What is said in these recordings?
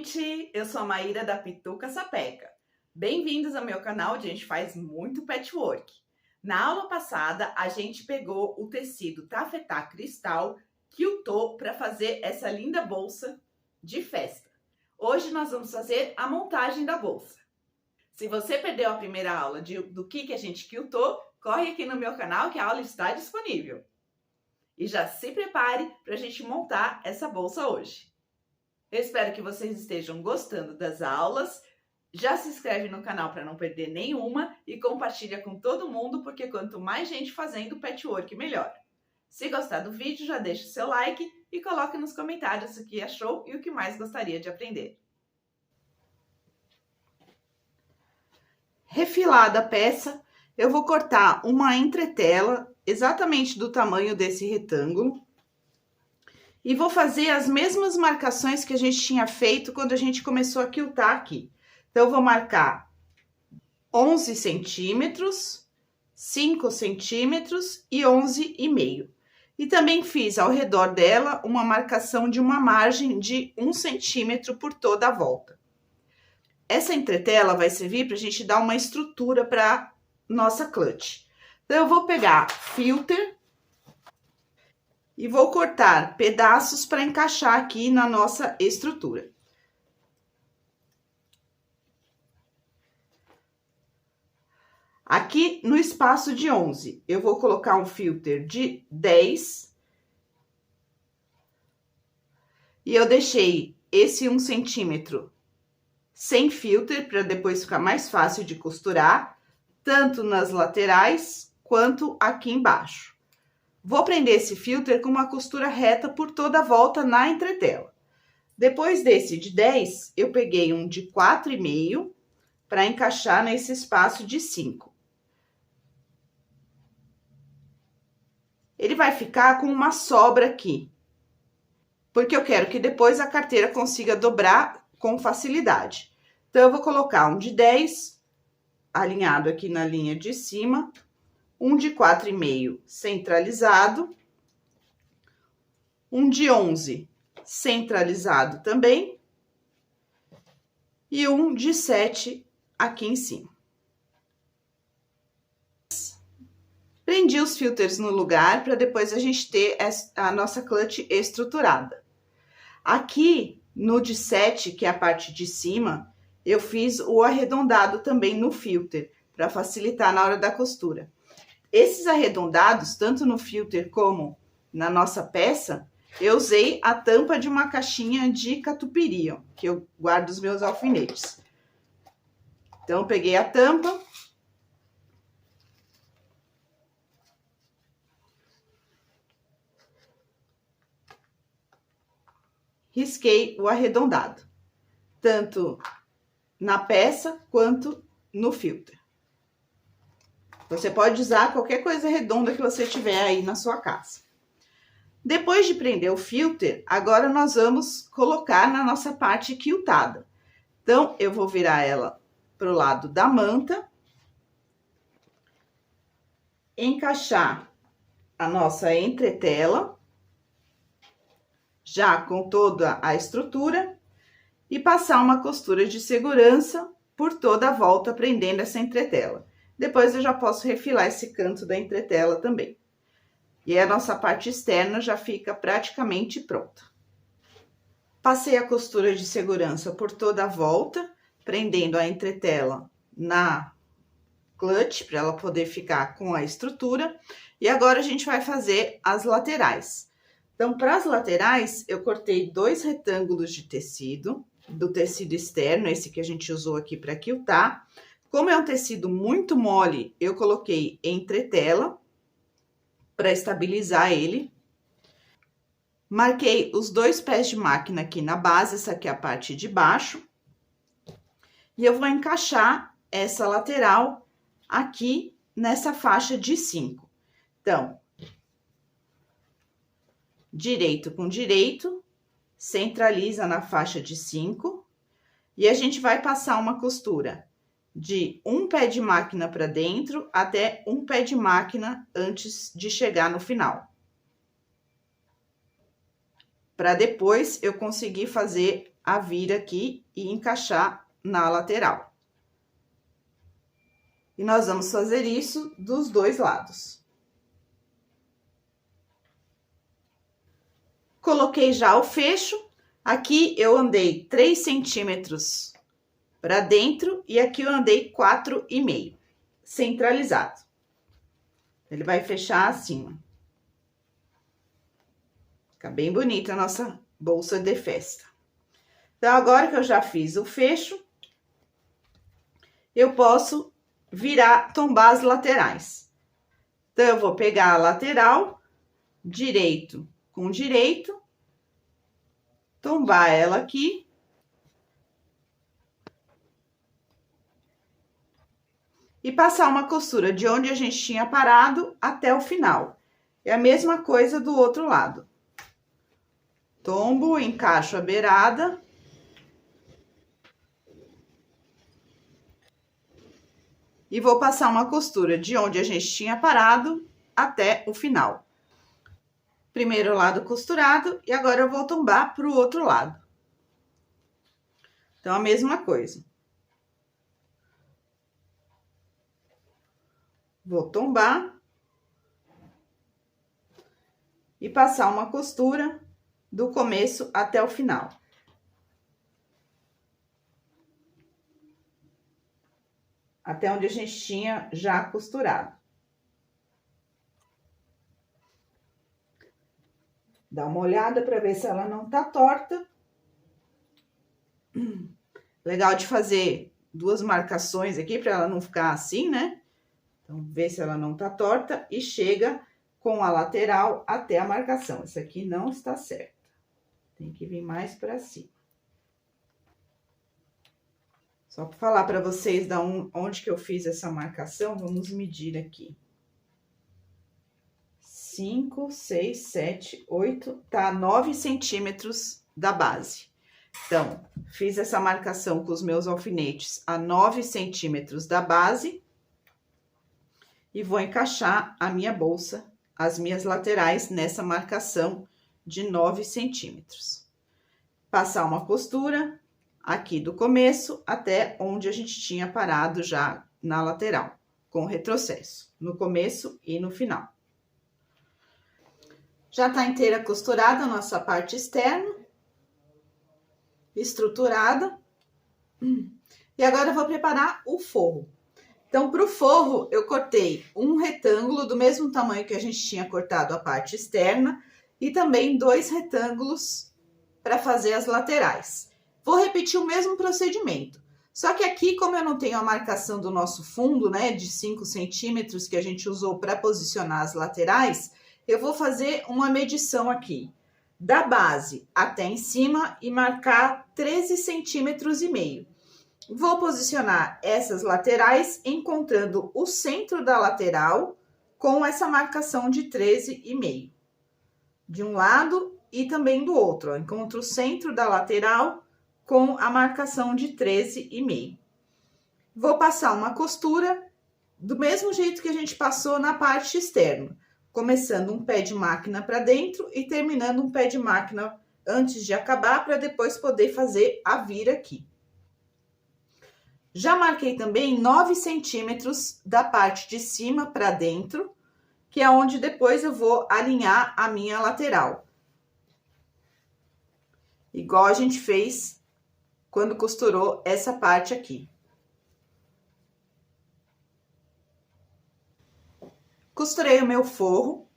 gente! Eu sou a Maíra da Pituca Sapeca. Bem-vindos ao meu canal, onde a gente faz muito patchwork. Na aula passada, a gente pegou o tecido tafetá cristal quiltou para fazer essa linda bolsa de festa. Hoje nós vamos fazer a montagem da bolsa. Se você perdeu a primeira aula do que a gente quiltou, corre aqui no meu canal que a aula está disponível. E já se prepare para a gente montar essa bolsa hoje. Eu espero que vocês estejam gostando das aulas. Já se inscreve no canal para não perder nenhuma e compartilha com todo mundo, porque quanto mais gente fazendo patchwork, melhor. Se gostar do vídeo, já deixa o seu like e coloque nos comentários o que achou e o que mais gostaria de aprender. Refilada a peça, eu vou cortar uma entretela exatamente do tamanho desse retângulo. E vou fazer as mesmas marcações que a gente tinha feito quando a gente começou a quiltar aqui. Então, eu vou marcar 11 centímetros, 5 centímetros e 11,5. E também fiz ao redor dela uma marcação de uma margem de 1 centímetro por toda a volta. Essa entretela vai servir para a gente dar uma estrutura para nossa clutch. Então, eu vou pegar filter e vou cortar pedaços para encaixar aqui na nossa estrutura. Aqui no espaço de 11, eu vou colocar um filter de 10. E eu deixei esse 1 centímetro sem filter, para depois ficar mais fácil de costurar, tanto nas laterais quanto aqui embaixo. Vou prender esse filter com uma costura reta por toda a volta na entretela. Depois desse de 10, eu peguei um de 4,5 para encaixar nesse espaço de 5. Ele vai ficar com uma sobra aqui, porque eu quero que depois a carteira consiga dobrar com facilidade. Então, eu vou colocar um de 10, alinhado aqui na linha de cima, um de 4,5 centralizado, um de 11 centralizado também, e um de 7 aqui em cima. Prendi os filters no lugar para depois a gente ter a nossa clutch estruturada. Aqui no de 7, que é a parte de cima, eu fiz o arredondado também no filter, para facilitar na hora da costura. Esses arredondados, tanto no filter como na nossa peça, eu usei a tampa de uma caixinha de catupiry, ó, que eu guardo os meus alfinetes. Então, eu peguei a tampa. Risquei o arredondado, tanto na peça quanto no filter. Você pode usar qualquer coisa redonda que você tiver aí na sua casa. Depois de prender o filter, agora nós vamos colocar na nossa parte quiltada. Então, eu vou virar ela para o lado da manta, encaixar a nossa entretela, já com toda a estrutura, e passar uma costura de segurança por toda a volta, prendendo essa entretela. Depois eu já posso refilar esse canto da entretela também. E a nossa parte externa já fica praticamente pronta. Passei a costura de segurança por toda a volta, prendendo a entretela na clutch, para ela poder ficar com a estrutura. E agora a gente vai fazer as laterais. Então, para as laterais, eu cortei 2 retângulos de tecido, do tecido externo, esse que a gente usou aqui para quiltar. Como é um tecido muito mole, eu coloquei entretela para estabilizar ele. Marquei os 2 pés de máquina aqui na base, essa aqui é a parte de baixo. E eu vou encaixar essa lateral aqui nessa faixa de 5. Então, direito com direito, centraliza na faixa de 5. E a gente vai passar uma costura de um pé de máquina para dentro até um pé de máquina antes de chegar no final. Para depois eu conseguir fazer a vira aqui e encaixar na lateral. E nós vamos fazer isso dos dois lados. Coloquei já o fecho. Aqui eu andei 3 centímetros para dentro e aqui eu andei 4,5, centralizado. Ele vai fechar assim, ó. Fica bem bonita a nossa bolsa de festa. Então, agora que eu já fiz o fecho, eu posso virar, tombar as laterais. Então, eu vou pegar a lateral, direito com direito, tombar ela aqui. E passar uma costura de onde a gente tinha parado até o final. É a mesma coisa do outro lado. Tombo, encaixo a beirada. E vou passar uma costura de onde a gente tinha parado até o final. Primeiro lado costurado e agora eu vou tombar para o outro lado. Então, a mesma coisa. Vou tombar e passar uma costura do começo até o final. Até onde a gente tinha já costurado. Dá uma olhada para ver se ela não tá torta. Legal de fazer duas marcações aqui para ela não ficar assim, né? Então, vê se ela não tá torta e chega com a lateral até a marcação. Essa aqui não está certa. Tem que vir mais para cima. Só para falar para vocês da onde que eu fiz essa marcação, vamos medir aqui. 5, 6, 7, 8, tá 9 centímetros da base. Então, fiz essa marcação com os meus alfinetes a 9 centímetros da base. E vou encaixar a minha bolsa, as minhas laterais, nessa marcação de 9 centímetros. Passar uma costura aqui do começo até onde a gente tinha parado já na lateral, com retrocesso, no começo e no final. Já tá inteira costurada a nossa parte externa, estruturada. E agora eu vou preparar o forro. Então, para o forro, eu cortei um retângulo do mesmo tamanho que a gente tinha cortado a parte externa e também 2 retângulos para fazer as laterais. Vou repetir o mesmo procedimento. Só que aqui, como eu não tenho a marcação do nosso fundo, né, de 5 centímetros que a gente usou para posicionar as laterais, eu vou fazer uma medição aqui da base até em cima e marcar 13 centímetros e meio. Vou posicionar essas laterais encontrando o centro da lateral com essa marcação de 13,5. De um lado e também do outro, ó. Encontro o centro da lateral com a marcação de 13,5. Vou passar uma costura do mesmo jeito que a gente passou na parte externa, começando um pé de máquina para dentro e terminando um pé de máquina antes de acabar, para depois poder fazer a vira aqui. Já marquei também 9 centímetros da parte de cima para dentro, que é onde depois eu vou alinhar a minha lateral. Igual a gente fez quando costurou essa parte aqui. Costurei o meu forro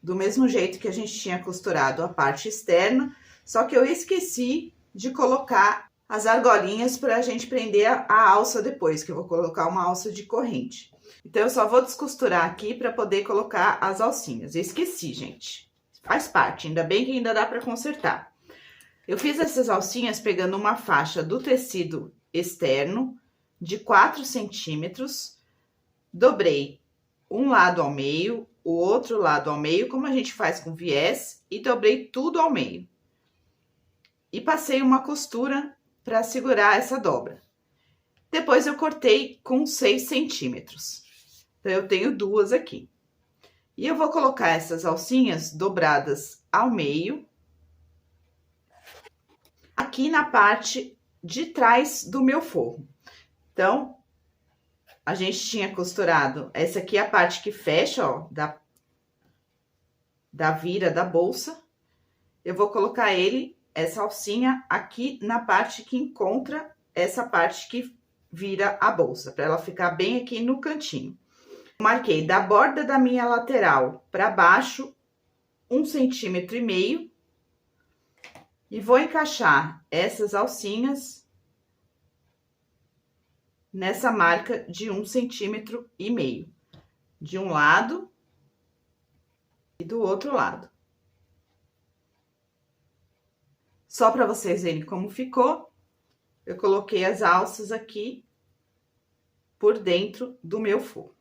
do mesmo jeito que a gente tinha costurado a parte externa, só que eu esqueci de colocar as argolinhas para a gente prender a alça depois, que eu vou colocar uma alça de corrente. Então, eu só vou descosturar aqui para poder colocar as alcinhas. Eu esqueci, gente. Faz parte, ainda bem que ainda dá para consertar. Eu fiz essas alcinhas pegando uma faixa do tecido externo de 4 centímetros, dobrei um lado ao meio, o outro lado ao meio, como a gente faz com viés, e dobrei tudo ao meio. E passei uma costura para segurar essa dobra. Depois eu cortei com 6 centímetros. Então, eu tenho duas aqui. E eu vou colocar essas alcinhas dobradas ao meio. aqui na parte de trás do meu forro. Então, a gente tinha costurado, essa aqui é a parte que fecha, ó, da vira da bolsa. Eu vou colocar essa alcinha aqui na parte que encontra essa parte que vira a bolsa, para ela ficar bem aqui no cantinho. Marquei da borda da minha lateral para baixo 1,5 centímetro e vou encaixar essas alcinhas nessa marca de 1,5 centímetro de um lado e do outro lado. Só para vocês verem como ficou, eu coloquei as alças aqui por dentro do meu forro.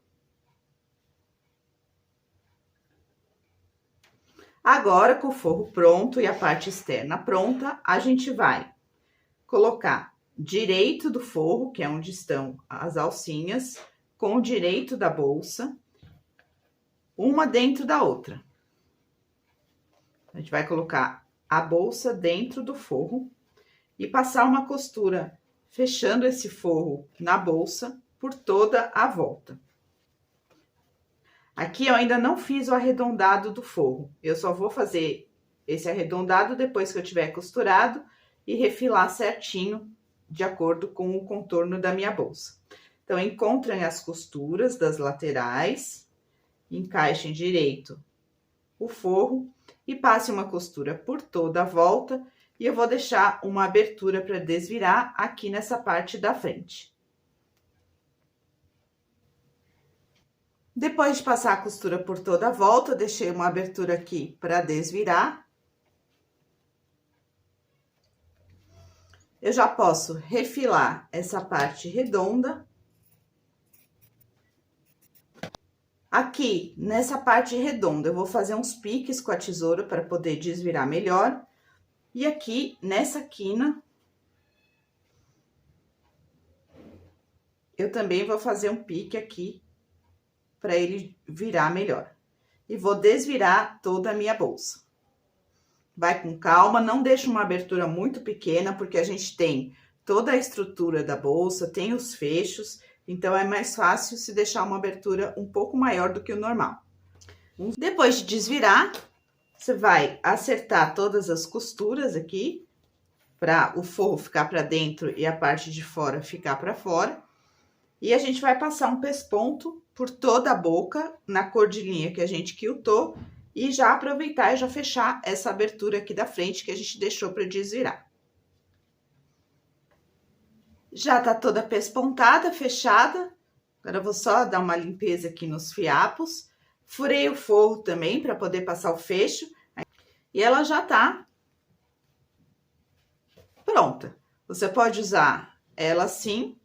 Agora, com o forro pronto e a parte externa pronta, a gente vai colocar direito do forro, que é onde estão as alcinhas, com o direito da bolsa, uma dentro da outra. A gente vai colocar a bolsa dentro do forro e passar uma costura fechando esse forro na bolsa por toda a volta. Aqui eu ainda não fiz o arredondado do forro, eu só vou fazer esse arredondado depois que eu tiver costurado e refilar certinho de acordo com o contorno da minha bolsa. Então, encontrem as costuras das laterais, encaixem direito o forro e passe uma costura por toda a volta e eu vou deixar uma abertura para desvirar aqui nessa parte da frente. Depois de passar a costura por toda a volta, deixei uma abertura aqui para desvirar. Eu já posso refilar essa parte redonda. Aqui, nessa parte redonda, eu vou fazer uns piques com a tesoura para poder desvirar melhor. E aqui, nessa quina, eu também vou fazer um pique aqui para ele virar melhor. E vou desvirar toda a minha bolsa. Vai com calma, não deixa uma abertura muito pequena, porque a gente tem toda a estrutura da bolsa, tem os fechos, então é mais fácil se deixar uma abertura um pouco maior do que o normal. Depois de desvirar, você vai acertar todas as costuras aqui, para o forro ficar para dentro e a parte de fora ficar para fora. E a gente vai passar um pesponto por toda a boca, na cor de linha que a gente quiltou, e já aproveitar e já fechar essa abertura aqui da frente que a gente deixou para desvirar. Já tá toda pespontada, fechada. Agora eu vou só dar uma limpeza aqui nos fiapos. Furei o forro também para poder passar o fecho. E ela já tá pronta. Você pode usar ela assim.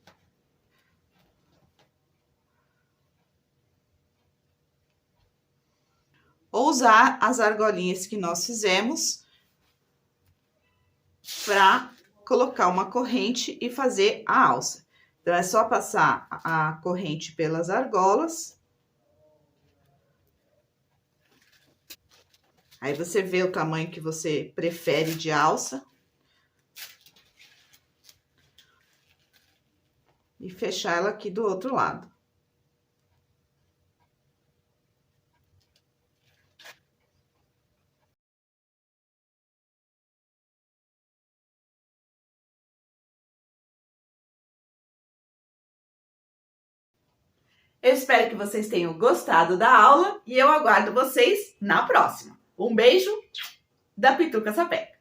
Ou usar as argolinhas que nós fizemos para colocar uma corrente e fazer a alça. Então, é só passar a corrente pelas argolas. Aí, você vê o tamanho que você prefere de alça. E fechar ela aqui do outro lado. Eu espero que vocês tenham gostado da aula e eu aguardo vocês na próxima. Um beijo da Pituca Sapeca.